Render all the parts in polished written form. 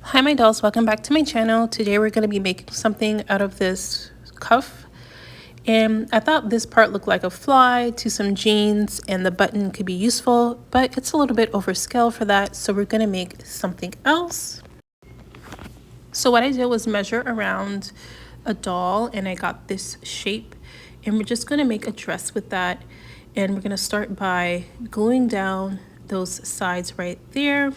Hi my dolls, welcome back to my channel. Today we're going to be making something out of this cuff, and I thought this part looked like a fly to some jeans and the button could be useful, but it's a little bit overscale for that, so we're going to make something else. So what I did was measure around a doll and I got this shape, and we're just going to make a dress with that. And we're going to start by gluing down those sides right there.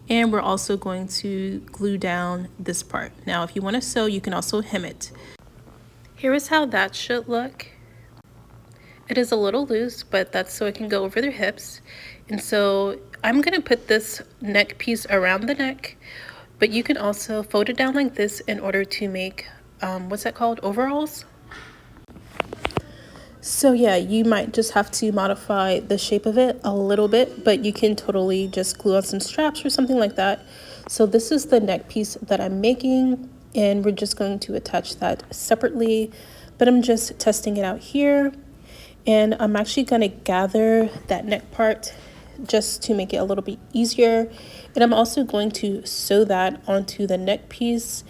And we're also going to glue down this part. Now, if you want to sew, you can also hem it. Here is how that should look. It is a little loose, but that's so it can go over their hips. And so I'm going to put this neck piece around the neck, but you can also fold it down like this in order to make, what's that called? Overalls? So yeah, you might just have to modify the shape of it a little bit, but you can totally just glue on some straps or something like that. So this is the neck piece that I'm making, and we're just going to attach that separately, but I'm just testing it out here. And I'm actually going to gather that neck part just to make it a little bit easier. And I'm also going to sew that onto the neck piece.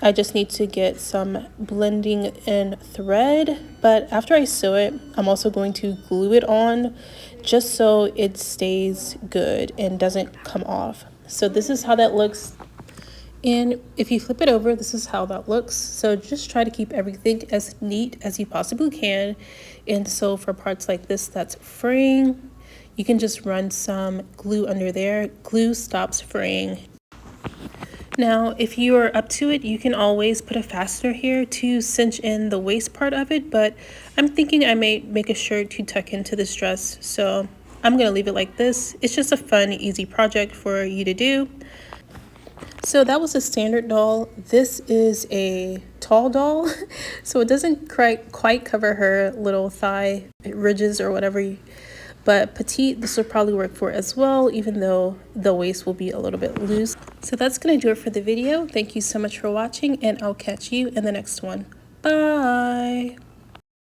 I just need to get some blending in thread, but after I sew it, I'm also going to glue it on just so it stays good and doesn't come off. So this is how that looks. And if you flip it over, this is how that looks. So just try to keep everything as neat as you possibly can. And so for parts like this that's fraying, you can just run some glue under there. Glue stops fraying. Now, if you are up to it, you can always put a fastener here to cinch in the waist part of it, but I'm thinking I may make a shirt to tuck into this dress, so I'm gonna leave it like this. It's just a fun, easy project for you to do. So that was a standard doll. This is a tall doll, so it doesn't quite cover her little thigh ridges or whatever, but petite, this will probably work for as well, even though the waist will be a little bit loose. So that's gonna do it for the video. Thank you so much for watching, and I'll catch you in the next one. Bye.